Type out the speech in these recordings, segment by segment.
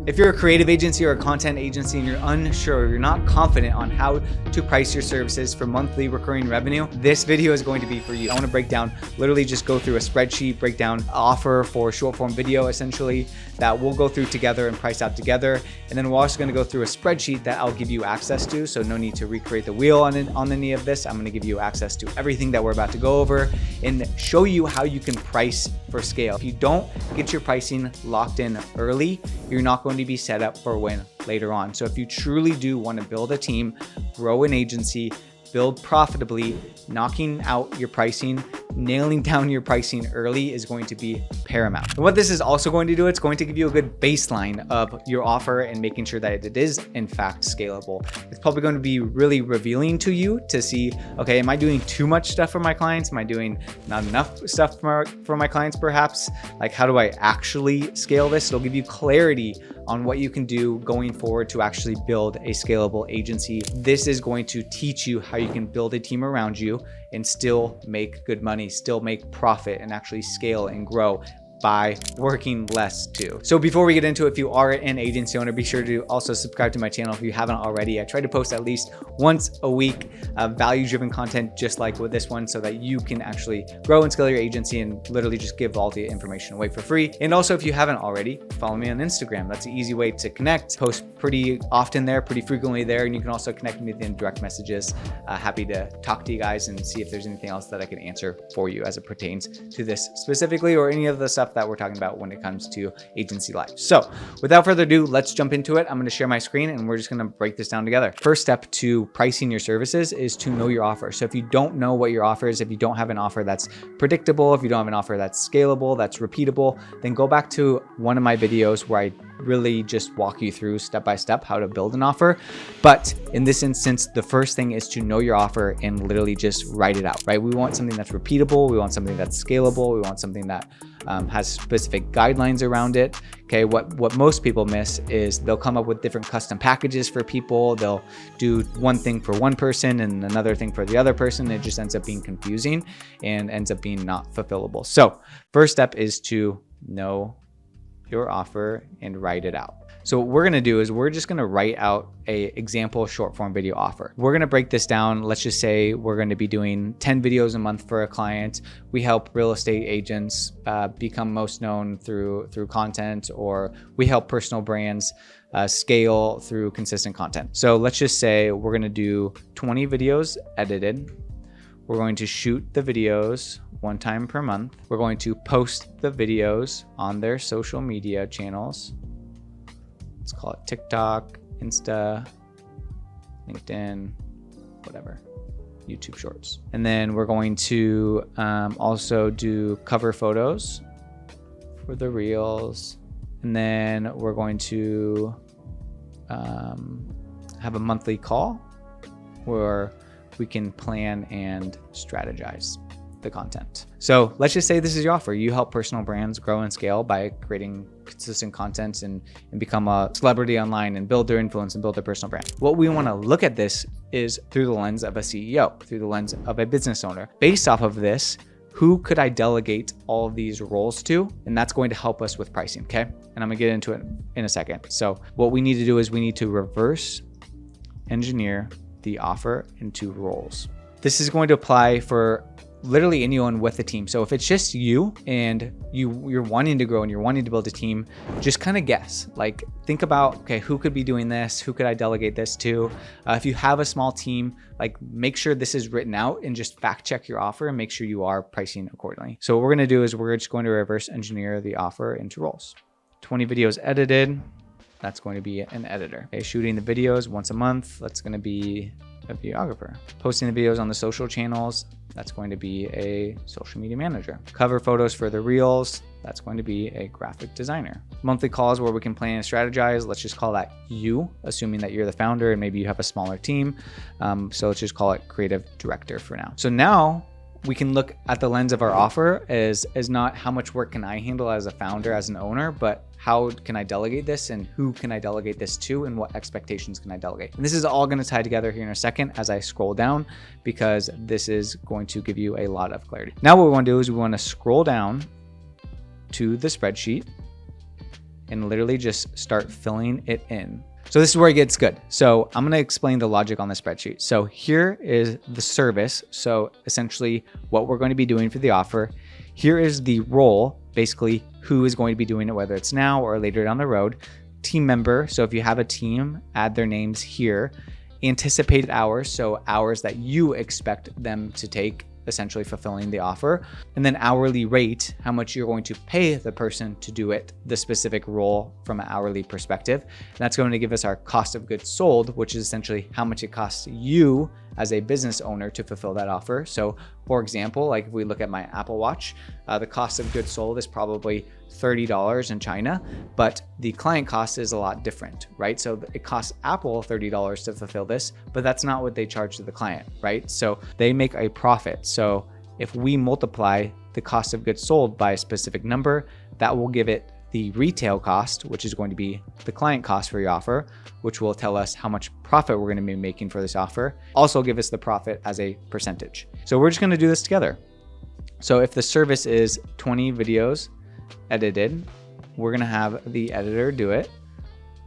If you're a creative agency or a content agency and you're unsure, you're not confident on how to price your services for monthly recurring revenue, this video is going to be for you. I want to break down, literally just go through a spreadsheet, break down offer for short form video essentially that we'll go through together and price out together. And then we're also going to go through a spreadsheet that I'll give you access to. So no need to recreate the wheel on any of this. I'm going to give you access to everything that we're about to go over and show you how you can price for scale. If you don't get your pricing locked in early, you're not going to be set up for a win later on. So if you truly do want to build a team, grow an agency, build profitably, knocking out your pricing, nailing down your pricing early is going to be paramount. And what this is also going to do, it's going to give you a good baseline of your offer and making sure that it is in fact scalable. It's probably going to be really revealing to you to see, okay, am I doing too much stuff for my clients? Am I doing not enough stuff for my clients perhaps? Like, how do I actually scale this? It'll give you clarity on what you can do going forward to actually build a scalable agency. This is going to teach you how you can build a team around you and still make good money, still make profit, and actually scale and grow by working less too. So before we get into it, if you are an agency owner, be sure to also subscribe to my channel if you haven't already. I try to post at least once a week value-driven content just like with this one so that you can actually grow and scale your agency and literally just give all the information away for free. And also, if you haven't already, follow me on Instagram. That's an easy way to connect. Post pretty often there, pretty frequently there, and you can also connect with me in direct messages. Happy to talk to you guys and see if there's anything else that I can answer for you as it pertains to this specifically or any of the stuff that we're talking about when it comes to agency life. So without further ado, let's jump into it. I'm going to share my screen and we're just going to break this down together. First step to pricing your services is to know your offer. So if you don't know what your offer is, if you don't have an offer that's predictable, if you don't have an offer that's scalable, that's repeatable, then go back to one of my videos where I really just walk you through step by step how to build an offer. But in this instance, the first thing is to know your offer and literally just write it out, right? We want something that's repeatable. We want something that's scalable. We want something that has specific guidelines around it. Okay, what most people miss is they'll come up with different custom packages for people. They'll do one thing for one person and another thing for the other person. It just ends up being confusing and ends up being not fulfillable. So first step is to know your offer and write it out. So what we're going to do is we're just going to write out a example short form video offer. We're going to break this down. Let's just say we're going to be doing 10 videos a month for a client. We help real estate agents become most known through content, or we help personal brands scale through consistent content. So let's just say we're going to do 20 videos edited. We're going to shoot the videos one time per month. We're going to post the videos on their social media channels. Let's call it TikTok, Insta, LinkedIn, whatever, YouTube Shorts. And then we're going to also do cover photos for the reels. And then we're going to have a monthly call where we can plan and strategize the content. So let's just say this is your offer. You help personal brands grow and scale by creating consistent content and become a celebrity online and build their influence and build their personal brand. What we want to look at this is through the lens of a CEO, through the lens of a business owner. Based off of this, who could I delegate all of these roles to? And that's going to help us with pricing, okay? And I'm gonna get into it in a second. So what we need to do is we need to reverse engineer the offer into roles. This is going to apply for literally anyone with a team. So if it's just you and you're wanting to grow and you're wanting to build a team, just kind of guess. Like, think about, okay, who could be doing this? Who could I delegate this to? If you have a small team, like, make sure this is written out and just fact check your offer and make sure you are pricing accordingly. So what we're going to do is we're just going to reverse engineer the offer into roles. 20 videos edited. That's going to be an editor. Okay, shooting the videos once a month. That's going to be a videographer. Posting the videos on the social channels. That's going to be a social media manager. Cover photos for the reels. That's going to be a graphic designer. Monthly calls where we can plan and strategize. Let's just call that you, assuming that you're the founder and maybe you have a smaller team. So let's just call it creative director for now. So now we can look at the lens of our offer as not how much work can I handle as a founder, as an owner, but how can I delegate this and who can I delegate this to and what expectations can I delegate? And this is all going to tie together here in a second as I scroll down, because this is going to give you a lot of clarity. Now what we want to do is we want to scroll down to the spreadsheet and literally just start filling it in. So this is where it gets good. So I'm going to explain the logic on the spreadsheet. So here is the service. So essentially what we're going to be doing for the offer. Here is the role, basically who is going to be doing it, whether it's now or later down the road. Team member. So if you have a team, add their names here. Anticipated hours. So hours that you expect them to take, essentially fulfilling the offer. And then hourly rate, how much you're going to pay the person to do it, the specific role from an hourly perspective. And that's going to give us our cost of goods sold, which is essentially how much it costs you as a business owner to fulfill that offer. So for example, like if we look at my Apple Watch, the cost of goods sold is probably $30 in China, but the client cost is a lot different, right? So it costs Apple $30 to fulfill this, but that's not what they charge to the client, right? So they make a profit. So if we multiply the cost of goods sold by a specific number, that will give it the retail cost, which is going to be the client cost for your offer, which will tell us how much profit we're going to be making for this offer. Also give us the profit as a percentage. So we're just going to do this together. So if the service is 20 videos edited, we're going to have the editor do it.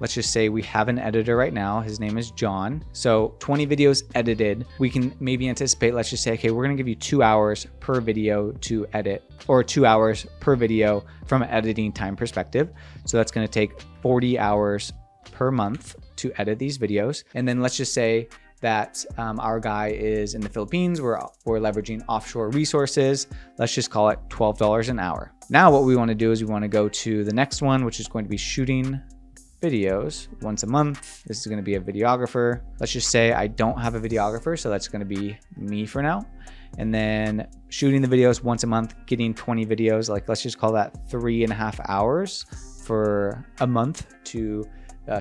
Let's just say we have an editor right now. His name is John. So 20 videos edited, we can maybe anticipate, let's just say, okay, we're going to give you 2 hours per video to edit, or 2 hours per video from an editing time perspective. So that's going to take 40 hours per month to edit these videos. And then let's just say that our guy is in the Philippines. We're leveraging offshore resources. Let's just call it $12 an hour. Now what we want to do is we want to go to the next one, which is going to be shooting videos once a month. This is going to be a videographer. Let's just say I don't have a videographer, so that's going to be me for now. And then shooting the videos once a month, getting 20 videos, like let's just call that 3.5 hours for a month to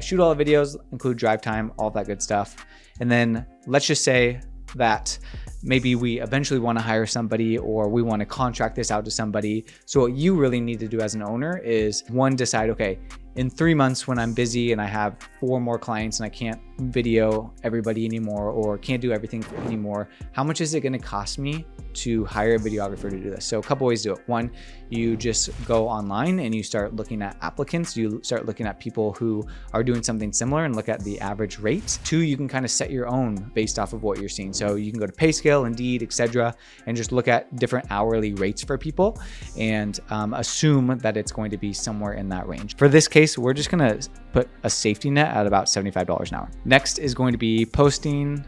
shoot all the videos, include drive time, all of that good stuff. And then let's just say that maybe we eventually want to hire somebody, or we want to contract this out to somebody. So what you really need to do as an owner is, one, decide, okay, in 3 months when I'm busy and I have 4 more clients and I can't video everybody anymore, or can't do everything anymore, how much is it going to cost me to hire a videographer to do this? So a couple ways to do it. One, you just go online and you start looking at applicants. You start looking at people who are doing something similar and look at the average rate. Two, you can kind of set your own based off of what you're seeing. So you can go to PayScale, Indeed, etc., and just look at different hourly rates for people and assume that it's going to be somewhere in that range. For this case, we're just going to put a safety net at about $75 an hour. Next is going to be posting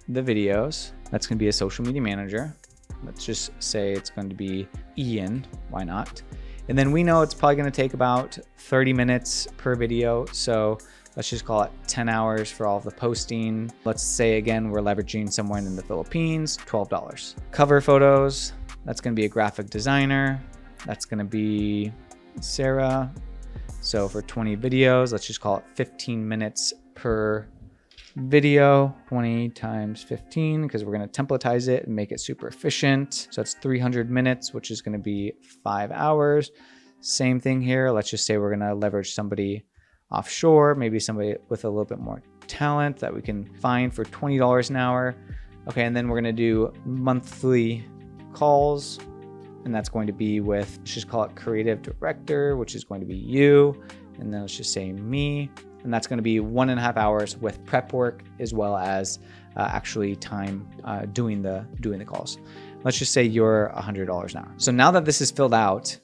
the videos. That's going to be a social media manager. Let's just say it's going to be Ian. Why not? And then we know it's probably going to take about 30 minutes per video. So let's just call it 10 hours for all of the posting. Let's say, again, we're leveraging somewhere in the Philippines, $12. Cover photos. That's going to be a graphic designer. That's going to be Sarah. So for 20 videos, let's just call it 15 minutes per video. 20 times 15, because we're going to templatize it and make it super efficient. So it's 300 minutes, which is going to be 5 hours. Same thing here. Let's just say we're going to leverage somebody offshore, maybe somebody with a little bit more talent that we can find for $20 an hour. Okay, and then we're going to do monthly calls, and that's going to be with, let's just call it creative director, which is going to be you. And then let's just say me. And that's going to be 1.5 hours with prep work, as well as actually time doing the calls. Let's just say you're $100 an hour. So now that this is filled out,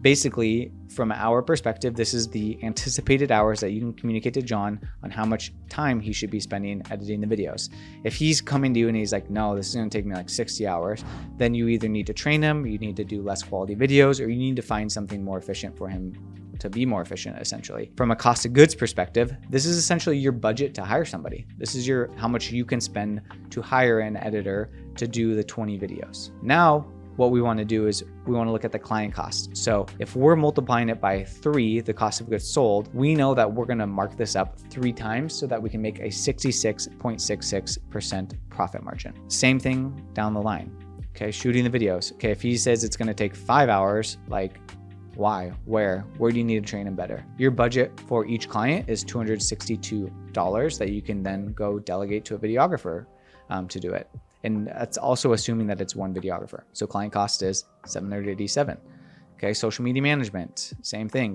basically from our perspective, this is the anticipated hours that you can communicate to John on how much time he should be spending editing the videos. If he's coming to you and he's like, no, this is going to take me like 60 hours, then you either need to train him, you need to do less quality videos, or you need to find something more efficient for him to be more efficient, essentially. From a cost of goods perspective, this is essentially your budget to hire somebody. This is how much you can spend to hire an editor to do the 20 videos. Now, what we want to do is we want to look at the client cost. So if we're multiplying it by 3, the cost of goods sold, we know that we're going to mark this up 3 times so that we can make a 66.66% profit margin. Same thing down the line. Okay, shooting the videos. Okay, if he says it's going to take 5 hours, like, why? Where do you need to train him better? Your budget for each client is $262 that you can then go delegate to a videographer to do it. And that's also assuming that it's one videographer. So client cost is $787. Okay, social media management, same thing.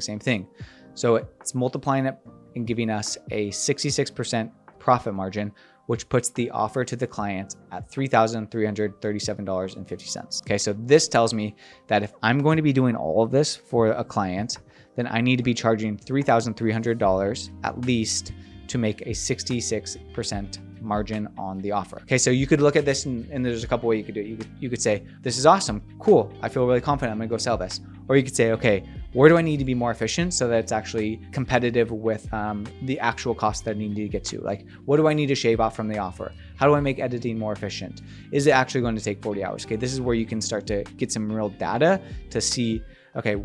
So it's multiplying it and giving us a 66% profit margin, which puts the offer to the client at $3,337.50. Okay, so this tells me that if I'm going to be doing all of this for a client, then I need to be charging $3,300 at least to make a 66% margin on the offer. Okay, so you could look at this and there's a couple ways you could do it. You could say, this is awesome, cool, I feel really confident, I'm gonna go sell this. Or you could say, okay, where do I need to be more efficient so that it's actually competitive with the actual cost that I need to get to? Like, what do I need to shave off from the offer? How do I make editing more efficient? Is it actually going to take 40 hours? Okay, this is where you can start to get some real data to see, okay,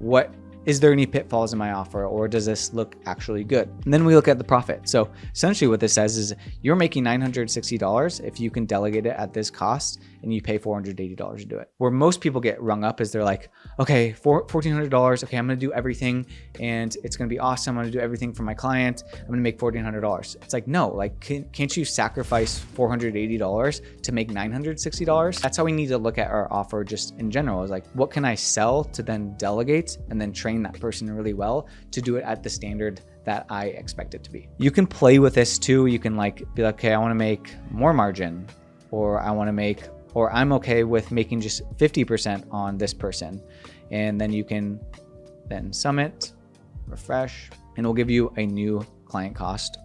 is there any pitfalls in my offer, or does this look actually good? And then we look at the profit. So essentially what this says is you're making $960 if you can delegate it at this cost and you pay $480 to do it. Where most people get rung up is they're like, okay, $1,400, okay, I'm gonna do everything and it's gonna be awesome. I'm gonna do everything for my client. I'm gonna make $1,400. It's like, no, like, can't you sacrifice $480 to make $960? That's how we need to look at our offer just in general, is like, what can I sell to then delegate and then train that person really well to do it at the standard that I expect it to be. You can play with this too. You can like be like, okay, I want to make more margin, or I'm okay with making just 50% on this person. And then you can then sum it, refresh, and it'll give you a new client cost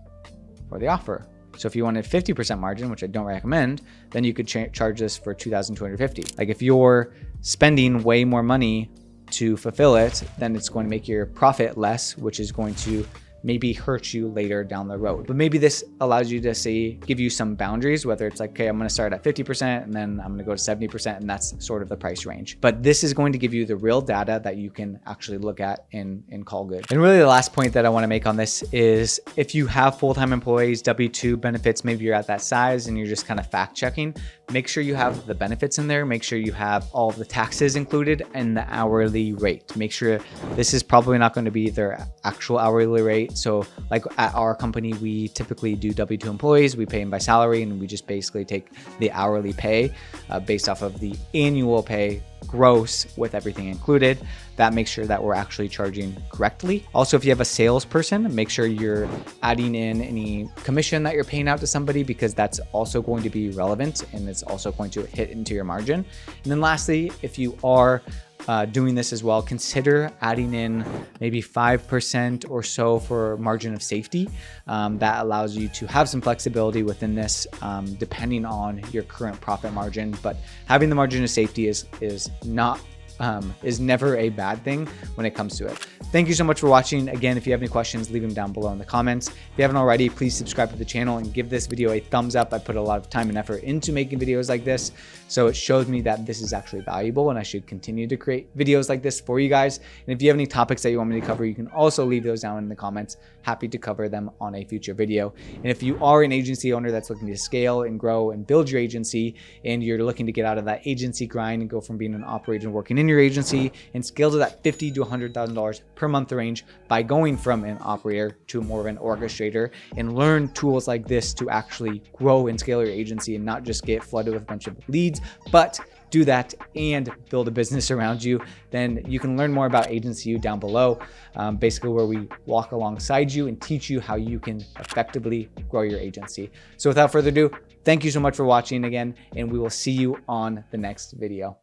for the offer. So if you wanted 50% margin, which I don't recommend, then you could charge this for $2,250. Like if you're spending way more money to fulfill it, then it's going to make your profit less, which is going to maybe hurt you later down the road. But maybe this allows you to give you some boundaries, whether it's like, okay, I'm going to start at 50% and then I'm going to go to 70%, and that's sort of the price range. But this is going to give you the real data that you can actually look at and call good. And really the last point that I want to make on this is if you have full-time employees, W-2 benefits, maybe you're at that size and you're just kind of fact checking, make sure you have the benefits in there. Make sure you have all of the taxes included and the hourly rate. Make sure this is probably not going to be their actual hourly rate. So like at our company, we typically do W-2 employees. We pay them by salary, and we just basically take the hourly pay based off of the annual pay gross with everything included. That makes sure that we're actually charging correctly. Also, if you have a salesperson, make sure you're adding in any commission that you're paying out to somebody, because that's also going to be relevant and it's also going to hit into your margin. And then lastly, if you are doing this as well, consider adding in maybe 5% or so for margin of safety. That allows you to have some flexibility within this, depending on your current profit margin. But having the margin of safety is never a bad thing when it comes to it. Thank you so much for watching. Again, if you have any questions, leave them down below in the comments. If you haven't already, please subscribe to the channel and give this video a thumbs up. I put a lot of time and effort into making videos like this, so it shows me that this is actually valuable and I should continue to create videos like this for you guys. And if you have any topics that you want me to cover, you can also leave those down in the comments. Happy to cover them on a future video. And if you are an agency owner that's looking to scale and grow and build your agency, and you're looking to get out of that agency grind and go from being an operator and working in your agency and scale to that $50,000 to $100,000 per month range by going from an operator to more of an orchestrator, and learn tools like this to actually grow and scale your agency and not just get flooded with a bunch of leads, but do that and build a business around you, then you can learn more about Agency U down below, basically where we walk alongside you and teach you how you can effectively grow your agency. So without further ado, thank you so much for watching again, and we will see you on the next video.